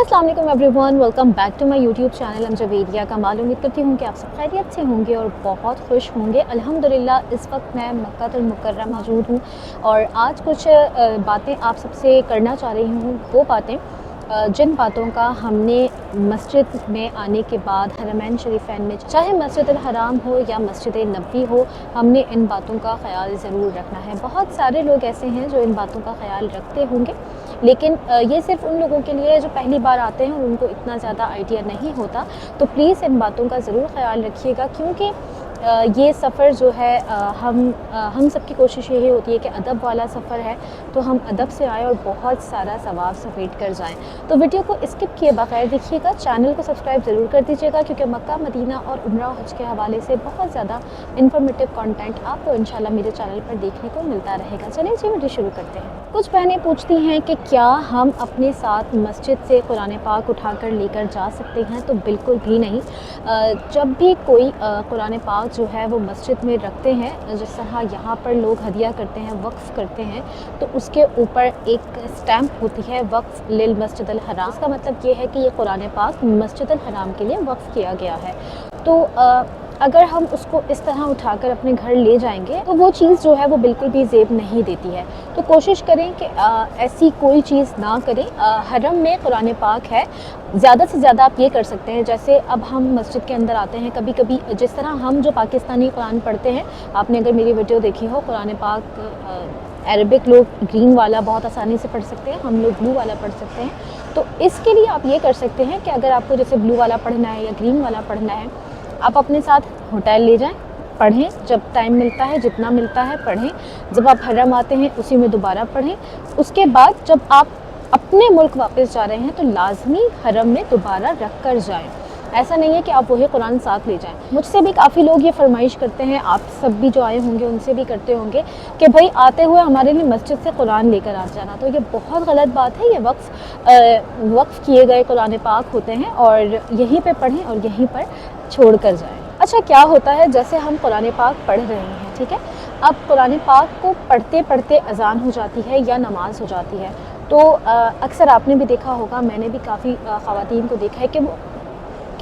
अस्सलाम वालेकुम everyone, welcome back to my YouTube channel Anjveriya Kamal. उम्मीद करती हूँ कि आप सब खैरियत से होंगे और बहुत खुश होंगे। अल्हम्दुलिल्लाह इस वक्त मैं मक्का मुकर्रमा मौजूद हूँ और आज कुछ बातें आप सबसे करना चाह रही हूँ। वो बातें जिन बातों का हमने मस्जिद में आने के बाद हरमैन शरीफैन में, चाहे मस्जिद अल हराम हो या मस्जिद नबी हो, हमने इन बातों का ख्याल ज़रूर रखना है। बहुत सारे लोग ऐसे हैं जो इन बातों का ख्याल रखते होंगे, लेकिन ये सिर्फ उन लोगों के लिए जो पहली बार आते हैं और उनको इतना ज़्यादा आइडिया नहीं होता। तो प्लीज़ इन बातों का ज़रूर ख्याल रखिएगा, क्योंकि ये सफ़र जो है हम सबकी कोशिश यही होती है कि अदब वाला सफ़र है, तो हम अदब से आएँ और बहुत सारा सवाब समेट कर जाएँ। तो वीडियो को स्किप किए बगैर देखिएगा, चैनल को सब्सक्राइब ज़रूर कर दीजिएगा, क्योंकि मक्का मदीना और उम्रा हज के हवाले से बहुत ज़्यादा इन्फॉर्मेटिव कंटेंट आपको इंशाल्लाह मेरे चैनल पर देखने को मिलता रहेगा। चलिए जी वीडियो शुरू करते हैं। कुछ बहनें पूछती हैं कि क्या हम अपने साथ मस्जिद से कुरान पाक उठाकर लेकर जा सकते हैं? तो बिल्कुल भी नहीं। जब भी कोई कुरान पाक जो है वो मस्जिद में रखते हैं, जिस तरह यहाँ पर लोग हदिया करते हैं, वक्फ़ करते हैं, तो उसके ऊपर एक स्टैम्प होती है वक्फ़ लिल मस्जिद अल हराम। इसका मतलब ये है कि ये कुरान पाक मस्जिद अल हराम के लिए वक्फ़ किया गया है। तो अगर हम उसको इस तरह उठाकर अपने घर ले जाएंगे तो वो चीज़ जो है वो बिल्कुल भी ज़ेब नहीं देती है। तो कोशिश करें कि ऐसी कोई चीज़ ना करें। हरम में कुरान पाक है, ज़्यादा से ज़्यादा आप ये कर सकते हैं, जैसे अब हम मस्जिद के अंदर आते हैं, कभी कभी जिस तरह हम जो पाकिस्तानी कुरान पढ़ते हैं, आपने अगर मेरी वीडियो देखी हो, कुरान पाक अरबिक लोग ग्रीन वाला बहुत आसानी से पढ़ सकते हैं, हम लोग ब्लू वाला पढ़ सकते हैं। तो इसके लिए आप ये कर सकते हैं कि अगर आपको जैसे ब्लू वाला पढ़ना है या ग्रीन वाला पढ़ना है, आप अपने साथ होटल ले जाएं, पढ़ें, जब टाइम मिलता है, जितना मिलता है पढ़ें। जब आप हरम आते हैं उसी में दोबारा पढ़ें। उसके बाद जब आप अपने मुल्क वापस जा रहे हैं तो लाजमी हरम में दोबारा रख कर जाएँ। ऐसा नहीं है कि आप वही कुरान साथ ले जाएं। मुझसे भी काफ़ी लोग ये फरमाइश करते हैं, आप सब भी जो आए होंगे उनसे भी करते होंगे कि भाई आते हुए हमारे लिए मस्जिद से कुरान लेकर आ जाना। तो ये बहुत गलत बात है। ये वक्फ़ किए गए कुरान पाक होते हैं और यहीं पे पढ़ें और यहीं पर छोड़ कर जाएँ। अच्छा, क्या होता है, जैसे हम कुरान पाक पढ़ रहे हैं, ठीक है, अब कुरान पाक को पढ़ते पढ़ते अजान हो जाती है या नमाज हो जाती है, तो अक्सर आपने भी देखा होगा, मैंने भी काफ़ी ख़वातीन को देखा है कि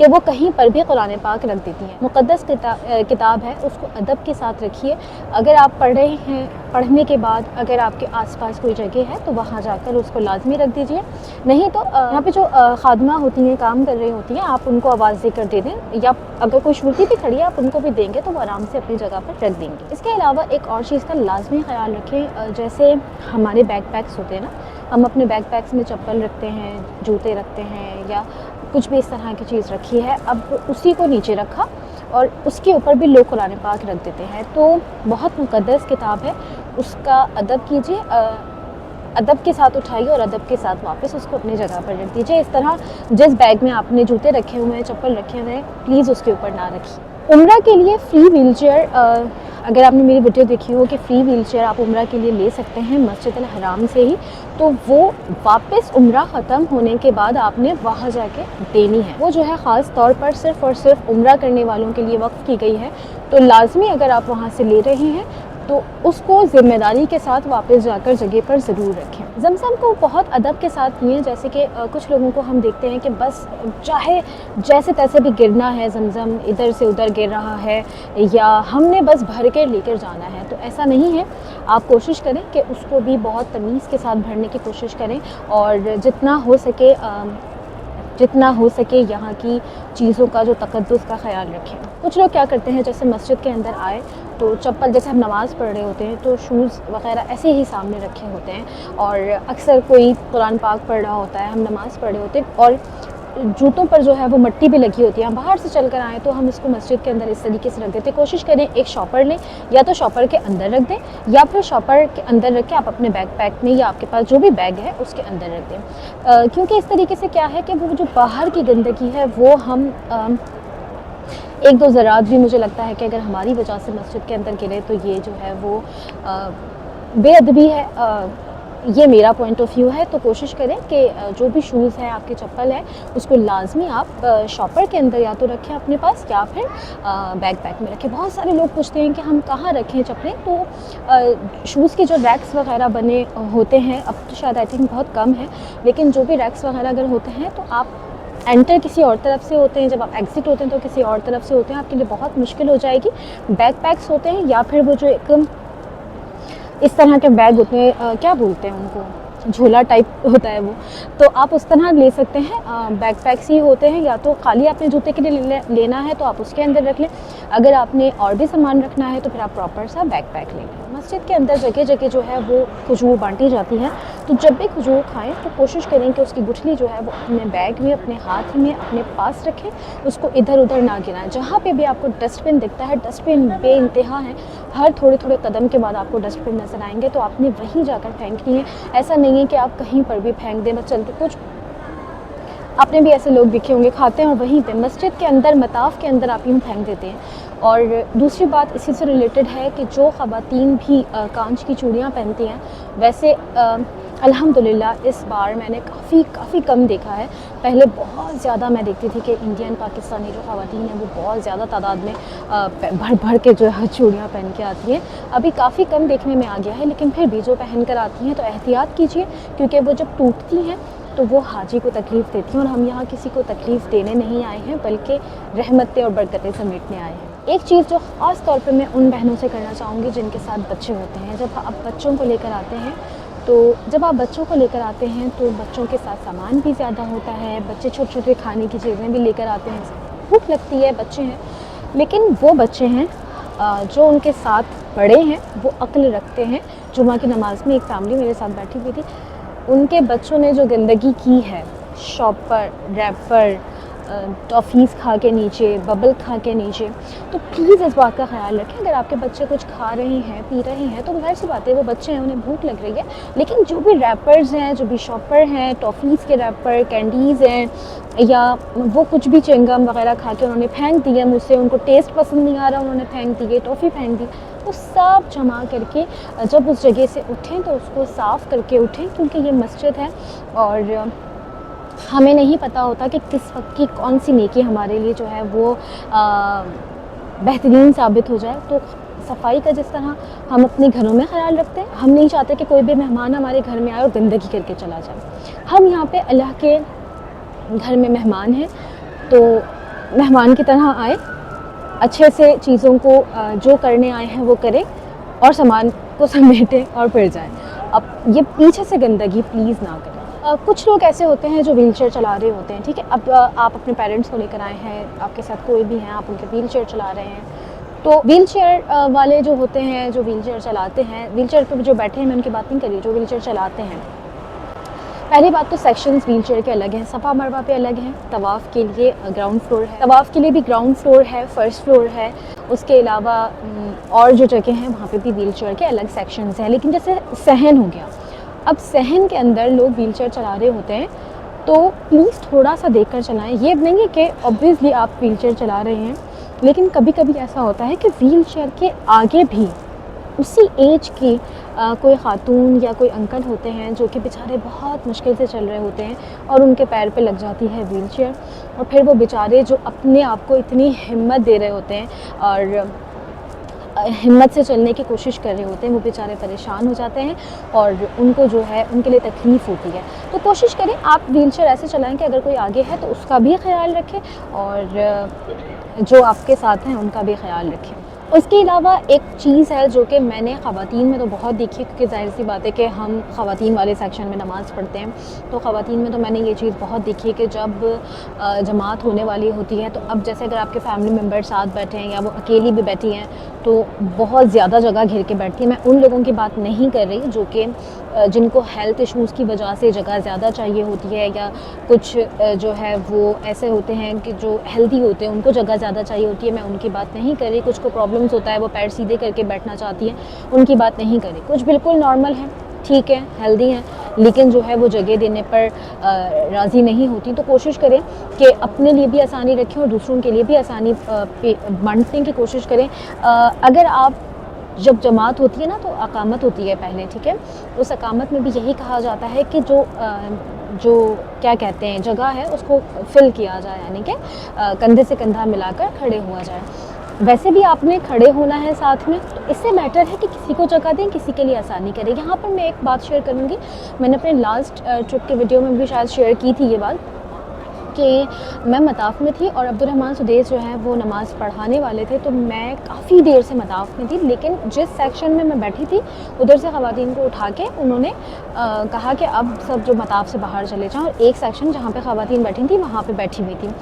वो कहीं पर भी कुरान पाक रख देती हैं। मुक़द्दस किताब है, उसको अदब के साथ रखिए। अगर आप पढ़ रहे हैं, पढ़ने के बाद अगर आपके आसपास कोई जगह है तो वहाँ जाकर उसको लाजमी रख दीजिए। नहीं तो यहाँ पे जो खादमा होती हैं, काम कर रही होती हैं, आप उनको आवाज़ देकर दे दें, या अगर कोई श्रुति भी खड़ी है आप उनको भी देंगे तो वो आराम से अपनी जगह पर रख देंगे। इसके अलावा एक और चीज़ का लाजमी ख्याल रखें, जैसे हमारे बैग पैक्स होते हैं ना, हम अपने बैग पैक्स में चप्पल रखते हैं, जूते रखते हैं, या कुछ भी इस तरह की चीज़ रखी है, अब उसी को नीचे रखा और उसके ऊपर भी लोग कुरान पाक रख देते हैं। तो बहुत मुक़द्दस किताब है, उसका अदब कीजिए, अदब के साथ उठाइए और अदब के साथ वापस उसको अपनी जगह पर रख दीजिए। इस तरह जिस बैग में आपने जूते रखे हुए हैं, चप्पल रखे हुए हैं, प्लीज़ उसके ऊपर ना रखिए। उम्रा के लिए फ़्री व्हील चेयर, अगर आपने मेरी वीडियो देखी हो कि फ़्री व्हील चेयर आप उम्रा के लिए ले सकते हैं मस्जिद अल हराम से ही, तो वो वापस उम्रा ख़त्म होने के बाद आपने वहाँ जाके देनी है। वो जो है ख़ास तौर पर सिर्फ़ और सिर्फ उम्रा करने वालों के लिए वक्फ़ की गई है। तो लाजमी अगर आप वहाँ से ले रहे हैं तो उसको ज़िम्मेदारी के साथ वापस जाकर जगह पर ज़रूर रखें। ज़मज़म को बहुत अदब के साथ पिएं। जैसे कि कुछ लोगों को हम देखते हैं कि बस चाहे जैसे तैसे भी गिरना है, ज़मज़म इधर से उधर गिर रहा है, या हमने बस भर के लेकर जाना है, तो ऐसा नहीं है। आप कोशिश करें कि उसको भी बहुत तमीज़ के साथ भरने की कोशिश करें और जितना हो सके यहाँ की चीज़ों का, जो तक़द्दुस का ख्याल रखें। कुछ लोग क्या करते हैं, जैसे मस्जिद के अंदर आए तो चप्पल, जैसे हम नमाज़ पढ़ रहे होते हैं तो शूज़ वग़ैरह ऐसे ही सामने रखे होते हैं, और अक्सर कोई कुरान पाक पढ़ रहा होता है, हम नमाज़ पढ़ रहे होते हैं और जूतों पर जो है वो मिट्टी भी लगी होती है। हम बाहर से चल कर आएँ तो हम इसको मस्जिद के अंदर इस तरीके से रख देते हैं। कोशिश करें एक शॉपर लें, या तो शॉपर के अंदर रख दें, या फिर शॉपर के अंदर रख के आप अपने बैग पैक में या आपके पास जो भी बैग है उसके अंदर रख दें। क्योंकि इस तरीके से क्या है कि वो जो बाहर की गंदगी है वो हम एक दो ज़रात भी, मुझे लगता है कि अगर हमारी वजह से मस्जिद के अंदर गिरे तो ये जो है वो बेअदबी है। ये मेरा पॉइंट ऑफ व्यू है। तो कोशिश करें कि जो भी शूज़ है, आपके चप्पल है, उसको लाजमी आप शॉपर के अंदर या तो रखें अपने पास या फिर बैकपैक में रखें। बहुत सारे लोग पूछते हैं कि हम कहाँ रखें चप्पलें, तो शूज़ के जो रैक्स वगैरह बने होते हैं, अब तो शायद आई थिंक बहुत कम है, लेकिन जो भी रैक्स वगैरह अगर होते हैं तो आप एंटर किसी और तरफ से होते हैं, जब आप एग्ज़िट होते हैं तो किसी और तरफ से होते हैं, आपके लिए बहुत मुश्किल हो जाएगी। बैकपैक्स होते हैं या फिर वो जो एक इस तरह के बैग होते हैं, क्या बोलते हैं उनको, झोला टाइप होता है वो, तो आप उस तरह ले सकते हैं। बैकपैक्स ही होते हैं, या तो खाली आपने जूते के लिए लेना है तो आप उसके अंदर रख लें, अगर आपने और भी सामान रखना है तो फिर आप प्रॉपर सा बैकपैक ले लें। मस्जिद के अंदर जगह जगह जो है वो खजूर बांटी जाती है, तो जब भी खजूर खाएं तो कोशिश करें कि उसकी गुठली जो है वो अपने बैग में, अपने हाथ में, अपने पास रखें, उसको इधर उधर ना गिराएं। जहाँ पे भी आपको डस्टबिन दिखता है, डस्टबिन बेइंतहा है, हर थोड़े थोड़े कदम के बाद आपको डस्टबिन नज़र आएंगे, तो आपने वहीं जाकर फेंकनी है। ऐसा नहीं है कि आप कहीं पर भी फेंक दें बस चलते। कुछ आपने भी ऐसे लोग देखे होंगे, खाते हैं और वहीं पे मस्जिद के अंदर, मताफ के अंदर आप यूँ फेंक देते हैं। और दूसरी बात इसी से रिलेटेड है कि जो ख़वातीन भी कांच की चूड़ियाँ पहनती हैं, वैसे अल्हम्दुलिल्लाह इस बार मैंने काफ़ी कम देखा है। पहले बहुत ज़्यादा मैं देखती थी कि इंडियन पाकिस्तानी जो ख़वातीन हैं वो बहुत ज़्यादा तादाद में भर भर के जो है चूड़ियाँ पहन के आती हैं। अभी काफ़ी कम देखने में आ गया है, लेकिन फिर भी जो पहन कर आती हैं तो एहतियात कीजिए, क्योंकि वो जब टूटती हैं तो वो हाजी को तकलीफ़ देती हैं, और हम यहाँ किसी को तकलीफ़ देने नहीं आए हैं, बल्कि रहमतें और बरकतें समेटने आए हैं। एक चीज़ जो ख़ास तौर पे मैं उन बहनों से करना चाहूँगी जिनके साथ बच्चे होते हैं, जब आप बच्चों को लेकर आते हैं, तो जब आप बच्चों को लेकर आते हैं तो बच्चों के साथ सामान भी ज़्यादा होता है, बच्चे छोटे छोटे खाने की चीज़ें भी लेकर आते हैं, भूख लगती है, बच्चे हैं, लेकिन वो बच्चे हैं जो उनके साथ बड़े हैं, वो अक्ल रखते हैं। जुमा की नमाज़ में एक फैमिली मेरे साथ बैठी हुई थी, उनके बच्चों ने जो गंदगी की है, शॉपर, रैपर, टॉफ़ीज़ खा के नीचे, बबल खा के नीचे, तो प्लीज़ इस बात का ख़्याल रखें। अगर आपके बच्चे कुछ खा रहे हैं, पी रहे हैं, तो ज़ाहिर सी बात है वो बच्चे हैं, उन्हें भूख लग रही है, लेकिन जो भी रैपर्स हैं, जो भी शॉपर हैं, टॉफ़ीज़ के रैपर, कैंडीज़ हैं, या वो कुछ भी चिंगम वगैरह खा के उन्होंने फेंक दिया, मुझसे उनको टेस्ट पसंद नहीं आ रहा, उन्होंने फेंक दिए, टॉफ़ी फेंक दी, तो सब जमा करके जब उस जगह से उठें तो उसको साफ़ करके उठें, क्योंकि ये मस्जिद है और हमें नहीं पता होता कि किस वक्त की कौन सी नेकी हमारे लिए जो है वो बेहतरीन साबित हो जाए। तो सफाई का जिस तरह हम अपने घरों में ख्याल रखते हैं, हम नहीं चाहते कि कोई भी मेहमान हमारे घर में आए और गंदगी करके चला जाए। हम यहाँ पे अल्लाह के घर में मेहमान हैं, तो मेहमान की तरह आए, अच्छे से चीज़ों को जो करने आए हैं वो करें और सामान को समेटें और फिर जाएं। अब ये पीछे से गंदगी प्लीज़ ना करें। कुछ लोग ऐसे होते हैं जो व्हीलचेयर चला रहे होते हैं, ठीक है, अब आप अपने पेरेंट्स को लेकर आए हैं, आपके साथ कोई भी हैं, आप उनके व्हीलचेयर चला रहे हैं, तो व्हीलचेयर वाले जो होते हैं, जो व्हीलचेयर चलाते हैं, व्हीलचेयर पर जो बैठे हैं, मैं उनकी बात नहीं कर रही, जो व्हीलचेयर चलाते हैं, पहली बात तो सेक्शंस व्हीलचेयर के अलग हैं, सफ़ा मरवा पे अलग हैं, तवाफ़ के लिए ग्राउंड फ्लोर है, तवाफ़ के लिए भी ग्राउंड फ्लोर है, फर्स्ट फ्लोर है, उसके अलावा और जो जगह हैं वहाँ पे भी व्हीलचेयर के अलग सेक्शंस हैं। लेकिन जैसे सहन हो गया, अब सहन के अंदर लोग व्हीलचेयर चला रहे होते हैं, तो प्लीज़ थोड़ा सा देखकर चलाएं। ये नहीं है कि ऑब्वियसली आप व्हीलचेयर चला रहे हैं, लेकिन कभी कभी ऐसा होता है कि व्हीलचेयर के आगे भी उसी एज की कोई ख़ातून या कोई अंकल होते हैं जो कि बेचारे बहुत मुश्किल से चल रहे होते हैं और उनके पैर पे लग जाती है व्हीलचेयर, और फिर वो बेचारे जो अपने आप को इतनी हिम्मत दे रहे होते हैं और हिम्मत से चलने की कोशिश कर रहे होते हैं, वो बेचारे परेशान हो जाते हैं और उनको जो है उनके लिए तकलीफ़ होती है। तो कोशिश करें आप व्हीलचेयर ऐसे चलाएं कि अगर कोई आगे है तो उसका भी ख्याल रखें और जो आपके साथ हैं उनका भी ख्याल रखें। उसके अलावा एक चीज़ है जो कि मैंने ख़वातीन में तो बहुत देखी, क्योंकि ज़ाहिर सी बात है कि हम ख़वातीन वाले सेक्शन में नमाज़ पढ़ते हैं, तो ख़वातीन में तो मैंने ये चीज़ बहुत देखी है कि जब जमात होने वाली होती है, तो अब जैसे अगर आपके फैमिली मेम्बर साथ बैठे हैं या वो अकेली भी बैठी हैं तो बहुत ज़्यादा जगह घेर के बैठती है। मैं उन लोगों की बात नहीं कर रही जो कि जिनको हेल्थ इश्यूज़ की वजह से जगह ज़्यादा चाहिए होती है, या कुछ जो है वो ऐसे होते हैं कि जो हेल्दी होते हैं उनको जगह ज़्यादा चाहिए होती है, मैं उनकी बात नहीं कर रही। कुछ को प्रॉब्लम्स होता है, वो पैर सीधे करके बैठना चाहती है, उनकी बात नहीं कर रही। कुछ बिल्कुल नॉर्मल है, ठीक है, हेल्दी हैं, लेकिन जो है वो जगह देने पर राज़ी नहीं होती। तो कोशिश करें कि अपने लिए भी आसानी रखें और दूसरों के लिए भी आसानी बांटने की कोशिश करें। अगर आप जब जमात होती है ना तो अकामत होती है पहले, ठीक है। उस अकामत में भी यही कहा जाता है कि जो क्या कहते हैं जगह है उसको फिल किया जाए, यानी कि कंधे से कंधा मिलाकर खड़े हुआ जाए। वैसे भी आपने खड़े होना है साथ में, तो इससे बेटर है कि किसी को जगह दें, किसी के लिए आसानी करें। यहाँ पर मैं एक बात शेयर करूँगी, मैंने अपने लास्ट ट्रिप के वीडियो में भी शायद शेयर की थी ये बात, कि मैं मताफ़ में थी और अब्दुर्रहमान सुदेस जो है वो नमाज़ पढ़ाने वाले थे, तो मैं काफ़ी देर से मताफ़ में थी। लेकिन जिस सेक्शन में मैं बैठी थी उधर से ख़वातीन को उठा के उन्होंने कहा कि अब सब जो मताफ़ से बाहर चले जाएँ, और एक सेक्शन जहाँ पे ख़वातीन बैठी थी वहाँ पे बैठी हुई थी।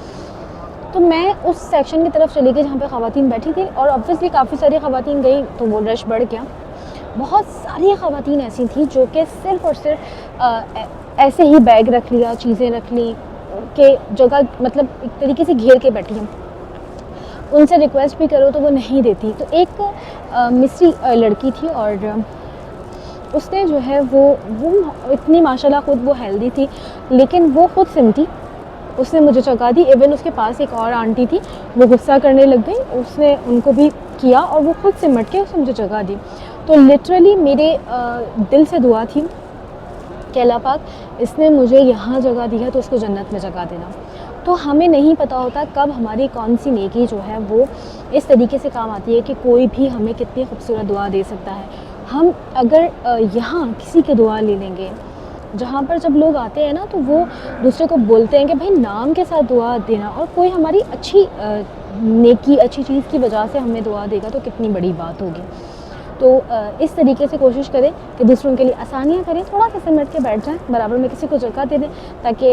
तो मैं उस सेक्शन की तरफ चली गई जहाँ पे ख़वातीन बैठी थी, और ऑब्वियसली काफ़ी सारी ख़वातीन गई तो वो रश बढ़ गया। बहुत सारी ख़वातीन ऐसी थी जो कि सिर्फ़ और सिर्फ ऐसे ही बैग रख लिया, चीज़ें रख ली, के जगह मतलब एक तरीके से घेर के बैठी हैं। उनसे रिक्वेस्ट भी करो तो वो नहीं देती। तो एक मिस्री लड़की थी, और उसने जो है वो इतनी माशाल्लाह ख़ुद वो हेल्दी थी, लेकिन वो ख़ुद सिमटी, उसने मुझे जगह दी। इवन उसके पास एक और आंटी थी, वो गुस्सा करने लग गई, उसने उनको भी किया और वो ख़ुद सिमट के उसने मुझे जगह दी। तो लिटरली मेरे दिल से दुआ थी कि अल्लाह पाक, इसने मुझे यहाँ जगह दी है तो उसको जन्नत में जगह देना। तो हमें नहीं पता होता कब हमारी कौन सी नेकी जो है वो इस तरीके से काम आती है कि कोई भी हमें कितनी खूबसूरत दुआ दे सकता है। हम अगर यहाँ किसी की दुआ ले लेंगे, जहाँ पर जब लोग आते हैं ना तो वो दूसरे को बोलते हैं कि भाई नाम के साथ दुआ देना, और कोई हमारी अच्छी नेकी अच्छी चीज़ की वजह से हमें दुआ देगा तो कितनी बड़ी बात होगी। तो इस तरीके से कोशिश करें कि दूसरों के लिए आसानियाँ करें, थोड़ा सा सिमट के बैठ जाएं, बराबर में किसी को जगह दे दें, ताकि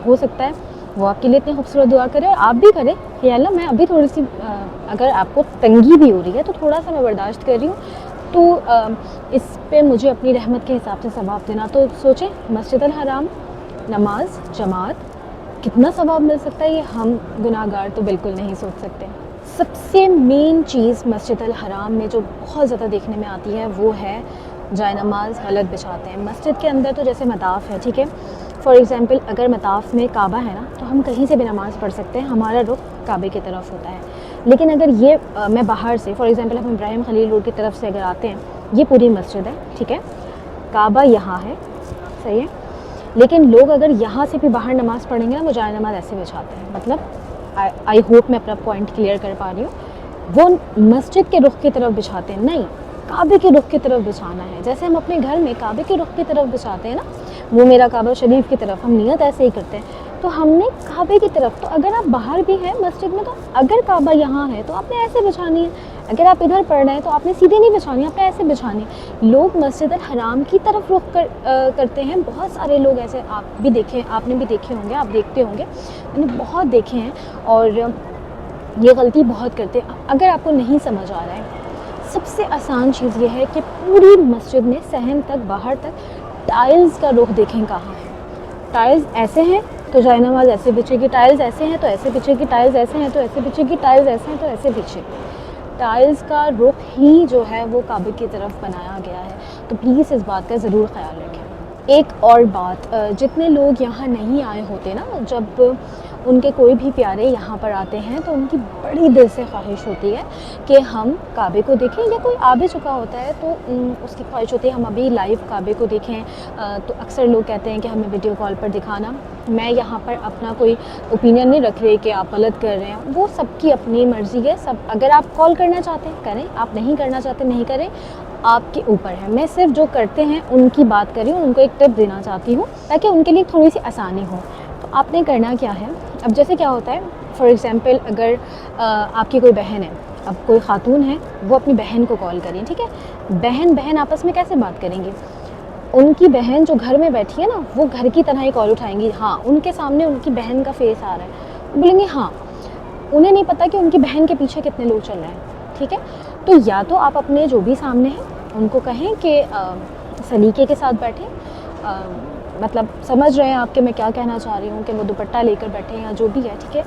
हो सकता है वो आपके लिए इतनी खूबसूरत दुआ करे और आप भी करें कि अल्लाह मैं अभी थोड़ी सी अगर आपको तंगी भी हो रही है तो थोड़ा सा मैं बर्दाश्त कर रही हूँ, तो इस पे मुझे अपनी रहमत के हिसाब से सवाब देना। तो सोचें, मस्जिद अल हराम, नमाज, जमात, कितना सवाब मिल सकता है, ये हम गुनाहगार तो बिल्कुल नहीं सोच सकते। सबसे मेन चीज़ मस्जिद अल हराम में जो बहुत ज़्यादा देखने में आती है वो है जाए नमाज गलत बिछाते हैं। मस्जिद के अंदर तो जैसे मताफ़ है, ठीक है, फॉर एग्ज़ाम्पल अगर मताफ़ में काबा है ना तो हम कहीं से भी नमाज़ पढ़ सकते हैं, हमारा रुख काबे की तरफ होता है। लेकिन अगर ये मैं बाहर से फॉर एग्ज़ाम्पल हम इब्राहिम खलील रोड की तरफ से अगर आते हैं, ये पूरी मस्जिद है, ठीक है, काबा यहाँ है, सही है, लेकिन लोग अगर यहाँ से भी बाहर नमाज़ पढ़ेंगे ना वो जाए नमाज ऐसे बिछाते हैं। मतलब आई होप मैं अपना पॉइंट क्लियर कर पा रही हूँ। वो मस्जिद के रुख की तरफ बिछाते हैं, नहीं, काबे के रुख की तरफ बिछाना है। जैसे हम अपने घर में काबे के रुख की तरफ बिछाते हैं ना, वो मेरा काबा शरीफ की तरफ, हम नियत ऐसे ही करते हैं, तो हमने काबे की तरफ। तो अगर आप बाहर भी हैं मस्जिद में, तो अगर काबा यहाँ है तो आपने ऐसे बिछानी है, अगर आप इधर पढ़ रहे हैं तो आपने सीधे नहीं बिछानी, आपने ऐसे बिछानी है। लोग मस्जिद अल हराम की तरफ रुख करते हैं, बहुत सारे लोग ऐसे, आप भी देखें, आपने भी देखे होंगे, आप देखते होंगे, मैंने बहुत देखे हैं, और ये गलती बहुत करते हैं। अगर आपको नहीं समझ आ रहा है, सबसे आसान चीज़ ये है कि पूरी मस्जिद में सहन तक बाहर तक टाइल्स का रुख देखें कहाँ है। टाइल्स ऐसे हैं तो जाए नमाज ऐसे बिछेगी, टाइल्स ऐसे हैं तो ऐसे बिछेगी, टाइल्स ऐसे हैं तो ऐसे बिछेगी, टाइल्स ऐसे हैं तो ऐसे बिछेगी। टाइल्स का रुख ही जो है वो काबे की तरफ बनाया गया है। तो प्लीज़ इस बात का ज़रूर ख्याल रखें। एक और बात, जितने लोग यहाँ नहीं आए होते ना, जब उनके कोई भी प्यारे यहाँ पर आते हैं तो उनकी बड़ी दिल से ख्वाहिश होती है कि हम काबे को देखें, या कोई आ भी चुका होता है तो उसकी ख्वाहिश होती है हम अभी लाइव काबे को देखें। तो अक्सर लोग कहते हैं कि हमें वीडियो कॉल पर दिखाना। मैं यहाँ पर अपना कोई ओपिनियन नहीं रख रही कि आप गलत कर रहे हैं, वो सबकी अपनी मर्ज़ी है। सब, अगर आप कॉल करना चाहते हैं करें, आप नहीं करना चाहते नहीं करें, आपके ऊपर है। मैं सिर्फ जो करते हैं उनकी बात कर रही हूँ, उनको एक टिप देना चाहती हूँ ताकि उनके लिए थोड़ी सी आसानी हो। तो आपने करना क्या है, अब जैसे क्या होता है, फॉर एग्ज़ाम्पल अगर आपकी कोई बहन है, अब कोई ख़ातून है, वो अपनी बहन को कॉल करें, ठीक है, बहन आपस में कैसे बात करेंगी, उनकी बहन जो घर में बैठी है ना वो घर की तरह ही कॉल उठाएंगी। हाँ, उनके सामने उनकी बहन का फेस आ रहा है, बोलेंगे हाँ, उन्हें नहीं पता कि उनकी बहन के पीछे कितने लोग चल रहे हैं, ठीक है। तो या तो आप अपने जो भी सामने हैं उनको कहें कि सलीके के साथ बैठें, मतलब समझ रहे हैं आपके मैं क्या कहना चाह रही हूँ, कि वो दुपट्टा लेकर बैठे या जो भी है, ठीक है।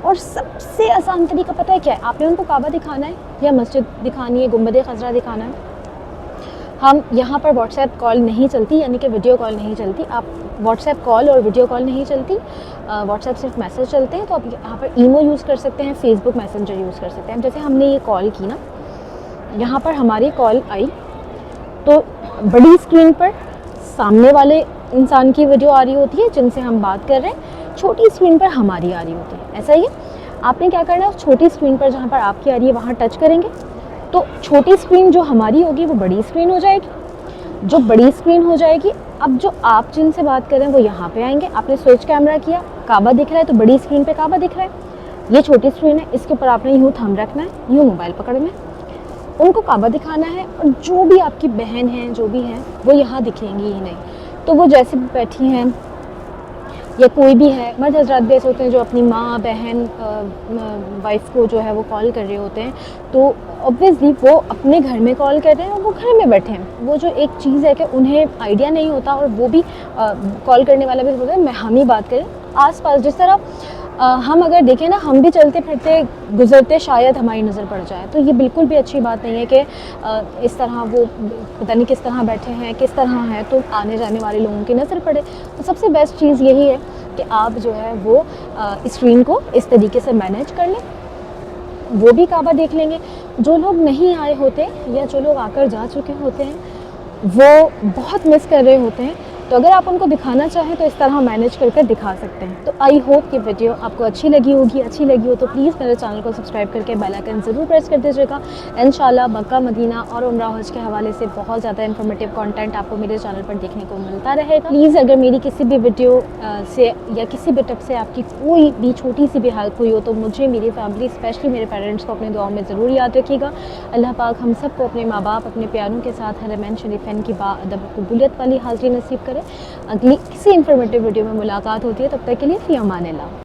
और सबसे आसान तरीका पता है क्या है, आपने उनको काबा दिखाना है या मस्जिद दिखानी है, गुंबद खजरा दिखाना है। हम यहाँ पर व्हाट्सएप कॉल नहीं चलती, यानी कि वीडियो कॉल नहीं चलती। आप व्हाट्सएप कॉल और वीडियो कॉल नहीं चलती, व्हाट्सएप सिर्फ मैसेज चलते हैं। तो आप यहाँ पर ईमो यूज़ कर सकते हैं, फेसबुक मैसेंजर यूज़ कर सकते हैं। जैसे हमने ये कॉल की ना, यहाँ पर हमारी कॉल आई तो बड़ी स्क्रीन पर सामने वाले इंसान की वीडियो आ रही होती है जिनसे हम बात कर रहे हैं, छोटी स्क्रीन पर हमारी आ रही होती है। ऐसा ही है, आपने क्या करना है, उस छोटी स्क्रीन पर जहाँ पर आपकी आ रही है वहाँ टच करेंगे तो छोटी स्क्रीन जो हमारी होगी वो बड़ी स्क्रीन हो जाएगी। जो बड़ी स्क्रीन हो जाएगी, अब जो आप जिनसे बात कर रहे हैं वो यहाँ पे आएंगे। आपने स्विच कैमरा किया, काबा दिख रहा है तो बड़ी स्क्रीन पे काबा दिख रहा है। ये छोटी स्क्रीन है, इसके ऊपर आपने यूँ थंब रखना है, यूँ मोबाइल पकड़ना है, उनको काबा दिखाना है और जो भी आपकी बहन हैं जो भी हैं वो यहाँ दिखेंगी ही नहीं। तो वो जैसे भी बैठी हैं या कोई भी है, मर्द हजरात भी ऐसे होते हैं जो अपनी माँ बहन वाइफ को जो है वो कॉल कर रहे होते हैं, तो ऑब्वियसली वो अपने घर में कॉल कर रहे हैं और वो घर में बैठे हैं। वो जो एक चीज़ है कि उन्हें आइडिया नहीं होता और वो भी कॉल करने वाला भी बोलता है मैं हम ही बात करें। आसपास जिस तरह हम अगर देखें ना, हम भी चलते फिरते गुजरते शायद हमारी नज़र पड़ जाए, तो ये बिल्कुल भी अच्छी बात नहीं है कि इस तरह वो पता नहीं किस तरह बैठे हैं, किस तरह है, तो आने जाने वाले लोगों की नज़र पड़े। तो सबसे बेस्ट चीज़ यही है कि आप जो है वो स्क्रीन को इस तरीके से मैनेज कर लें, वो भी काबा देख लेंगे। जो लोग नहीं आए होते या जो लोग आकर जा चुके होते हैं वो बहुत मिस कर रहे होते हैं, तो अगर आप उनको दिखाना चाहें तो इस तरह मैनेज करके दिखा सकते हैं। तो आई होप कि वीडियो आपको अच्छी लगी होगी। अच्छी लगी हो तो प्लीज़ मेरे चैनल को सब्सक्राइब करके बेल आइकन ज़रूर प्रेस कर दीजिएगा। इंशाल्लाह मक्का मदीना और उम्रा हज के हवाले से बहुत ज़्यादा इन्फॉर्मेटिव कंटेंट आपको मेरे चैनल पर देखने को मिलता रहेगा। प्लीज़ अगर मेरी किसी भी वीडियो से या किसी भी टिप से आपकी कोई भी छोटी सी भी हेल्प हुई हो तो मुझे, मेरी फैमिली, स्पेशली मेरे पेरेंट्स को अपने दुआओं में ज़रूर याद रखिएगा। अल्लाह पाक हम सबको अपने माँ बाप, अपने प्यारों के साथ हरमैन शरीफैन की बाअदब कबूलियत वाली हाज़िरी नसीब करें। अगली किसी इन्फॉर्मेटिव वीडियो में मुलाकात होती है, तब तक के लिए फ़ी अमान अल्लाह।